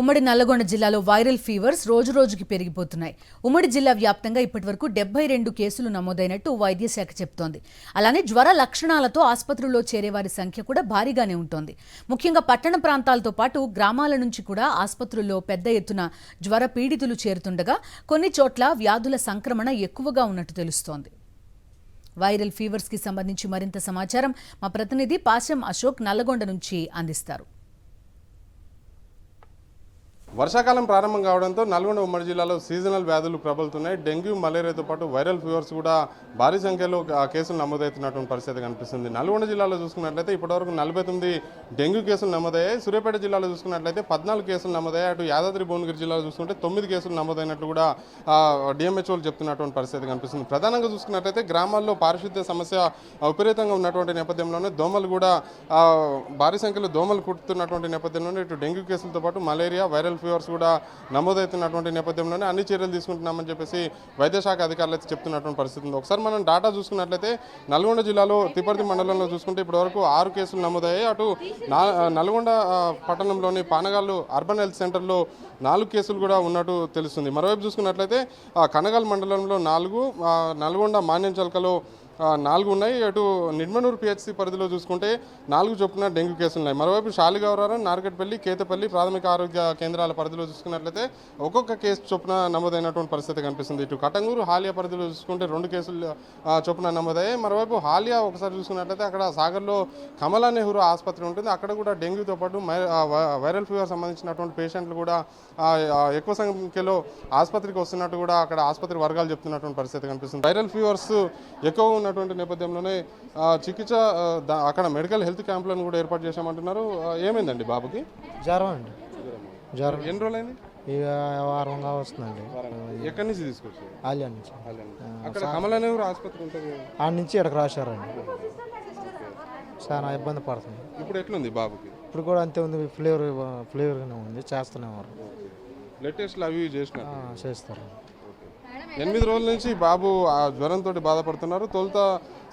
ఉమ్మడి నల్లగొండ జిల్లాలో viral fevers రోజురోజుకి పెరిగిపోతున్నాయి. ఉమ్మడి జిల్లా వ్యాప్తంగా ఇప్పటివరకు 72 కేసులు నమోదైనట్టు వైద్య శాఖ చెబుతోంది. అలానే జ్వర లక్షణాలతో ఆసుపత్రుల్లో చేరేవారి సంఖ్య కూడా భారీగానే ఉంటోంది. ముఖ్యంగా పట్టణ ప్రాంతాలతో పాటు గ్రామాల నుంచి కూడా ఆసుపత్రుల్లో పెద్ద ఎత్తున జ్వర పీడితులు చేరుతుండగా కొన్ని చోట్ల వ్యాధుల సంక్రమణ ఎక్కువగా ఉన్నట్టు తెలుస్తోంది. వైరల్ ఫీవర్స్ కి సంబంధించి మరింత సమాచారం మా ప్రతినిధి పాశం అశోక్ నల్లగొండ నుంచి అందిస్తారు. వర్షాకాలం ప్రారంభం కావడంతో నల్గొండ ఉమ్మడి జిల్లాలో సీజనల్ వ్యాధులు ప్రబలుతున్నాయి. డెంగ్యూ, మలేరియాతో పాటు వైరల్ ఫీవర్స్ కూడా భారీ సంఖ్యలో కేసులు నమోదవుతున్నటువంటి పరిస్థితి కనిపిస్తుంది. నల్గొండ జిల్లాలో చూసుకున్నట్లయితే ఇప్పటివరకు 49 డెంగ్యూ కేసులు నమోదయ్యాయి. సూర్యాపేట జిల్లాలో చూసుకున్నట్లయితే 14 కేసులు నమోదయ్యాయి. అటు యాదాద్రి భువనగిరి జిల్లాలో చూసుకుంటే 9 కేసులు నమోదైనట్లు కూడా డిఎంహెచ్ఓలు చెప్తున్నటువంటి పరిస్థితి కనిపిస్తుంది. ప్రధానంగా చూసుకున్నట్లయితే గ్రామాల్లో పారిశుద్ధ్య సమస్య విపరీతంగా ఉన్నటువంటి నేపథ్యంలోనే దోమలు కూడా భారీ సంఖ్యలో దోమలు కుట్టుతున్నటువంటి నేపథ్యంలోనే ఇటు డెంగ్యూ కేసులతో పాటు మలేరియా, వైరల్ ఫీవర్స్ కూడా నమోదవుతున్నటువంటి నేపథ్యంలోనే అన్ని చర్యలు తీసుకుంటున్నామని చెప్పేసి వైద్య శాఖ అధికారులు అయితే చెప్తున్నటువంటి పరిస్థితి ఉంది. ఒకసారి మనం డాటా చూసుకున్నట్లయితే నల్గొండ జిల్లాలో తిపర్తి మండలంలో చూసుకుంటే ఇప్పటివరకు 6 కేసులు నమోదయ్యాయి. అటు నల్గొండ పట్టణంలోని పానగాళ్ళు అర్బన్ హెల్త్ సెంటర్లో 4 కేసులు కూడా ఉన్నట్టు తెలుస్తుంది. మరోవైపు చూసుకున్నట్లయితే కనగాల్ మండలంలో 4, నల్గొండ మాన్యంచల్కలో 4 ఉన్నాయి. అటు నిడ్మనూరు పిహెచ్సి పరిధిలో చూసుకుంటే 4 చొప్పున డెంగ్యూ కేసులు ఉన్నాయి. మరోవైపు శాలిగౌరారం, నార్కెట్పల్లి, కేతపల్లి ప్రాథమిక ఆరోగ్య కేంద్రాల పరిధిలో చూసుకున్నట్లయితే ఒక్కొక్క కేసు చొప్పున నమోదైనటువంటి పరిస్థితి కనిపిస్తుంది. ఇటు కటంగూరు, హాలియా పరిధిలో చూసుకుంటే 2 కేసులు చొప్పున నమోదయ్యాయి. మరోవైపు హాలియా ఒకసారి చూసుకున్నట్లయితే అక్కడ సాగర్లో కమలా నెహ్రూ ఆసుపత్రి ఉంటుంది. అక్కడ కూడా డెంగ్యూతో పాటు వైరల్ ఫీవర్ సంబంధించినటువంటి పేషెంట్లు కూడా ఎక్కువ సంఖ్యలో ఆసుపత్రికి వస్తున్నట్టు కూడా అక్కడ ఆసుపత్రి వర్గాలు చెప్తున్నటువంటి పరిస్థితి కనిపిస్తుంది. వైరల్ ఫీవర్స్ ఎక్కువ ఉన్నటువంటి నేపథ్యంలోనే చికిత్స అక్కడ మెడికల్ హెల్త్ క్యాంపులను కూడా ఏర్పాటు చేశామంటున్నారు. ఏమైందండి బాబుకి? జ్వరం అండి. జ్వరం ఎన్ని రోజులైంది? ఇక వారంగా వస్తుందండి. ఎక్కడి నుంచి తీసుకొచ్చి? ఆలియా నుంచి. అక్కడ కమలానగర్ ఆసుపత్రి ఉంటుంది, ఆడ నుంచి ఇక్కడికి రాశారండి. చాలా ఇబ్బంది పడుతుంది. ఇప్పుడు ఎట్లుంది బాబుకి? ఇప్పుడు కూడా అంతే ఉంది. ఫ్లేవర్గానే ఉంది. చేస్తున్నారు. బ్లడ్ టెస్ట్లు అవి చేస్తారు. 8 రోజుల నుంచి బాబు జ్వరంతో బాధపడుతున్నారు. తొలుత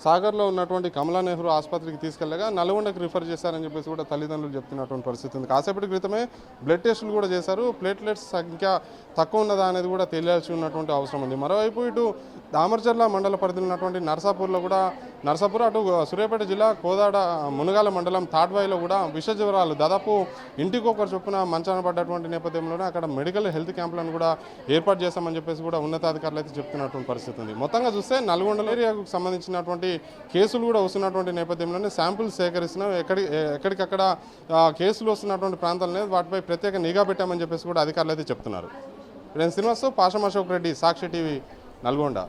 సాగర్లో ఉన్నటువంటి కమలా నెహ్రూ ఆసుపత్రికి తీసుకెళ్లగా నల్గొండకు రిఫర్ చేశారని చెప్పేసి కూడా తల్లిదండ్రులు చెప్తున్నటువంటి పరిస్థితి ఉంది. కాసేపటి క్రితమే బ్లడ్ టెస్టులు కూడా చేశారు. ప్లేట్లెట్స్ సంఖ్య తక్కువ ఉన్నదా అనేది కూడా తెలియాల్సి ఉన్నటువంటి అవసరం ఉంది. మరోవైపు ఇటు దామర్చర్ల మండల పరిధిలో ఉన్నటువంటి నర్సాపూర్లో కూడా అటు సూర్యాపేట జిల్లా కోదాడ మునగాల మండలం తాడ్వాయిలో కూడా విష జ్వరాలు దాదాపు ఇంటికొకరు చొప్పున మంచాన పడ్డటువంటి నేపథ్యంలోనే అక్కడ మెడికల్ హెల్త్ క్యాంపులను కూడా ఏర్పాటు చేస్తామని చెప్పేసి కూడా ఉన్నతాధికారులు అయితే చెప్తున్నటువంటి పరిస్థితి ఉంది. మొత్తంగా చూస్తే నల్గొండ ఏరియాకు సంబంధించినటువంటి కేసులు కూడా వస్తున్నటువంటి నేపథ్యంలోనే శాంపుల్స్ సేకరిస్తున్నాం. ఎక్కడికక్కడ కేసులు వస్తున్నటువంటి ప్రాంతాలనే వాటిపై ప్రత్యేక నిఘా పెట్టామని చెప్పేసి కూడా అధికారులు అయితే చెప్తున్నారు. నేను శ్రీనివాసరావు, పాశం అశోక్ రెడ్డి, సాక్షి టీవీ, నల్గొండ.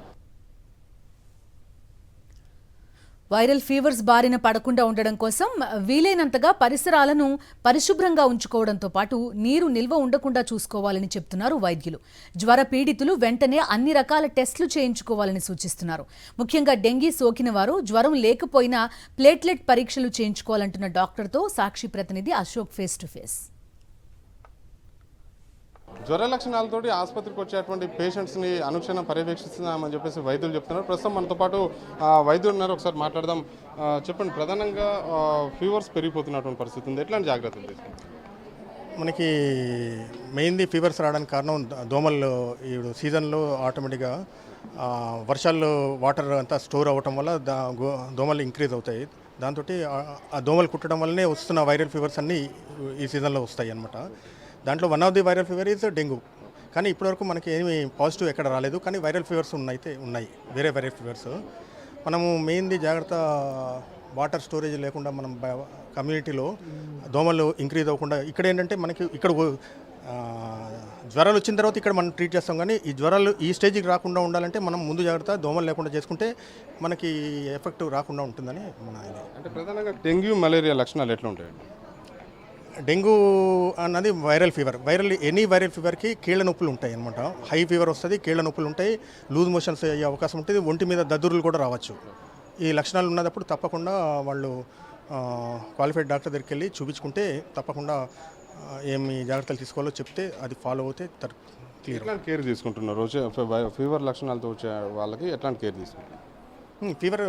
వైరల్ ఫీవర్స్ బారిన పడకుండా ఉండడం కోసం వీలైనంతగా పరిసరాలను పరిశుభ్రంగా ఉంచుకోవడంతో పాటు నీరు నిల్వ ఉండకుండా చూసుకోవాలని చెప్తున్నారు వైద్యులు. జ్వర పీడితులు వెంటనే అన్ని రకాల టెస్టులు చేయించుకోవాలని సూచిస్తున్నారు. ముఖ్యంగా డెంగీ సోకిన వారు జ్వరం లేకపోయినా ప్లేట్లెట్ పరీక్షలు చేయించుకోవాలంటున్న డాక్టర్తో సాక్షి ప్రతినిధి అశోక్ ఫేస్ టు ఫేస్. జ్వర లక్షణాలతోటి ఆసుపత్రికి వచ్చేటువంటి పేషెంట్స్ని అనుక్షణం పర్యవేక్షిస్తున్నామని చెప్పేసి వైద్యులు చెప్తున్నారు. ప్రస్తుతం మనతో పాటు వైద్యులు ఉన్నారు, ఒకసారి మాట్లాడదాం. చెప్పండి, ప్రధానంగా ఫీవర్స్ పెరిగిపోతున్నటువంటి పరిస్థితి ఉంది, ఎట్లాంటి జాగ్రత్తలు తీసుకుంటారు? మనకి మెయిన్లీ ఫీవర్స్ రావడానికి కారణం దోమలు. ఈ సీజన్లో ఆటోమేటిక్గా వర్షాల్లో వాటర్ అంతా స్టోర్ అవ్వటం వల్ల దోమలు ఇంక్రీజ్ అవుతాయి. దాంతో ఆ దోమలు కుట్టడం వల్లనే వస్తున్న వైరల్ ఫీవర్స్ అన్నీ ఈ సీజన్లో వస్తాయి అన్నమాట. దాంట్లో one of the viral fever is dengue. కానీ ఇప్పటివరకు మనకి ఏమి పాజిటివ్ ఎక్కడ రాలేదు. కానీ వైరల్ ఫీవర్స్ ఉన్నాయి, వేరే వైరల్ ఫీవర్స్. మనము మెయిన్లీ జాగ్రత్త వాటర్ స్టోరేజ్ లేకుండా మనం కమ్యూనిటీలో దోమలు ఇంక్రీజ్ అవ్వకుండా. ఇక్కడ ఏంటంటే మనకి ఇక్కడ జ్వరాలు వచ్చిన తర్వాత ఇక్కడ మనం ట్రీట్ చేస్తాం. కానీ ఈ జ్వరాలు ఈ స్టేజ్కి రాకుండా ఉండాలంటే మనం ముందు జాగ్రత్త దోమలు లేకుండా చేసుకుంటే మనకి ఎఫెక్ట్ రాకుండా ఉంటుందని మన ఇది. అంటే ప్రధానంగా డెంగ్యూ, మలేరియా లక్షణాలు ఎట్లా ఉంటాయి? డెంగ్యూ అన్నది వైరల్ ఫీవర్. ఎనీ వైరల్ ఫీవర్కి కీళ్ళ నొప్పులు ఉంటాయి అనమాట. హై ఫీవర్ వస్తుంది, కీళ్ళ నొప్పులు ఉంటాయి, లూజ్ మోషన్స్ అయ్యే అవకాశం ఉంటుంది, ఒంటి మీద దద్దుర్లు కూడా రావచ్చు. ఈ లక్షణాలు ఉన్నప్పుడు తప్పకుండా వాళ్ళు క్వాలిఫైడ్ డాక్టర్ దగ్గరికి వెళ్ళి చూపించుకుంటే తప్పకుండా ఏమి జాగ్రత్తలు తీసుకోవాలో చెప్తే అది ఫాలో అవుతే క్లియర్. ఎట్లాంటి కేర్ తీసుకుంటున్నారు? ఫీవర్ లక్షణాలతో వచ్చే వాళ్ళకి ఎట్లాంటి కేర్ తీసుకుంటున్నారు? ఫీవర్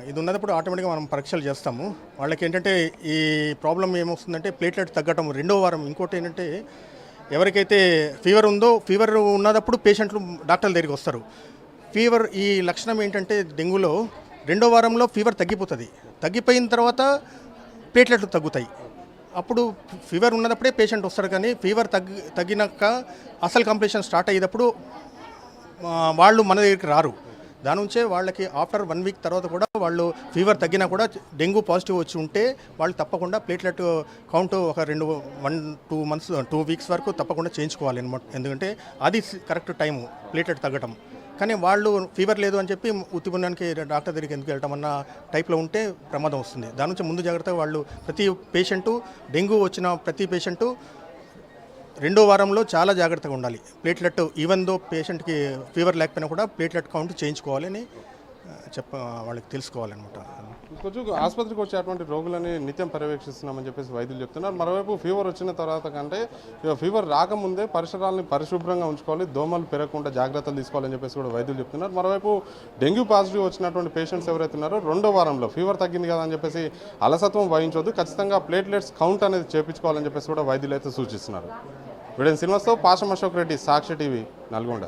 ఇది ఉన్నప్పుడు ఆటోమేటిక్గా మనం పరీక్షలు చేస్తాము. వాళ్ళకి ఏంటంటే ఈ ప్రాబ్లం ఏమొస్తుందంటే ప్లేట్లెట్ తగ్గటం రెండో వారం. ఇంకోటి ఏంటంటే ఎవరికైతే ఫీవర్ ఉందో ఫీవర్ ఉన్నప్పుడు పేషెంట్లు డాక్టర్ల దగ్గరికి వస్తారు. ఫీవర్ ఈ లక్షణం ఏంటంటే డెంగ్యూలో 2వ వారంలో ఫీవర్ తగ్గిపోతుంది. తగ్గిపోయిన తర్వాత ప్లేట్లెట్లు తగ్గుతాయి. అప్పుడు ఫీవర్ ఉన్నప్పుడే పేషెంట్ వస్తారు. కానీ ఫీవర్ తగ్గినాక అసలు కంప్లీషన్ స్టార్ట్ అయ్యేటప్పుడు వాళ్ళు మన దగ్గరికి రారు. దాని నుంచే వాళ్ళకి ఆఫ్టర్ 1 వీక్ తర్వాత కూడా వాళ్ళు ఫీవర్ తగ్గినా కూడా డెంగ్యూ పాజిటివ్ వచ్చి ఉంటే వాళ్ళు తప్పకుండా ప్లేట్లెట్ కౌంట్ ఒక 2 వీక్స్ వరకు తప్పకుండా చేయించుకోవాలి అనమాట. ఎందుకంటే అది కరెక్ట్ టైము ప్లేట్లెట్ తగ్గటం. కానీ వాళ్ళు ఫీవర్ లేదు అని చెప్పి ఉత్తిపుణ్యానికి డాక్టర్ దగ్గరికి ఎందుకు వెళ్ళటం అన్న టైప్లో ఉంటే ప్రమాదం వస్తుంది. దాని నుంచి ముందు జాగ్రత్తగా వాళ్ళు ప్రతి పేషెంటు డెంగ్యూ వచ్చిన ప్రతి పేషెంటు 2వ వారంలో చాలా జాగ్రత్తగా ఉండాలి. ప్లేట్లెట్ ఈవెన్ దో పేషెంట్కి ఫీవర్ లేకపోయినా కూడా ప్లేట్లెట్ కౌంట్ చేయించుకోవాలని వాళ్ళకి తెలుసుకోవాలన్నమాట. కొంచెం ఆసుపత్రికి వచ్చేటువంటి రోగులని నిత్యం పర్యవేక్షిస్తున్నామని చెప్పేసి వైద్యులు చెప్తున్నారు. మరోవైపు ఫీవర్ వచ్చిన తర్వాత కంటే ఫీవర్ రాకముందే పరిసరాలని పరిశుభ్రంగా ఉంచుకోవాలి, దోమలు పెరగకుండా జాగ్రత్తలు తీసుకోవాలని చెప్పేసి కూడా వైద్యులు చెప్తున్నారు. మరోవైపు డెంగ్యూ పాజిటివ్ వచ్చినటువంటి పేషెంట్స్ ఎవరైతే ఉన్నారో 2వ వారంలో ఫీవర్ తగ్గింది కదా అని చెప్పేసి అలసత్వం వహించవద్దు, ఖచ్చితంగా ప్లేట్లెట్స్ కౌంట్ అనేది చేయించుకోవాలని చెప్పేసి కూడా వైద్యులు అయితే సూచిస్తున్నారు. వీడియో శ్రీనివాస్తో పాషం అశోక్ రెడ్డి, సాక్షి టీవీ, నల్గొండ.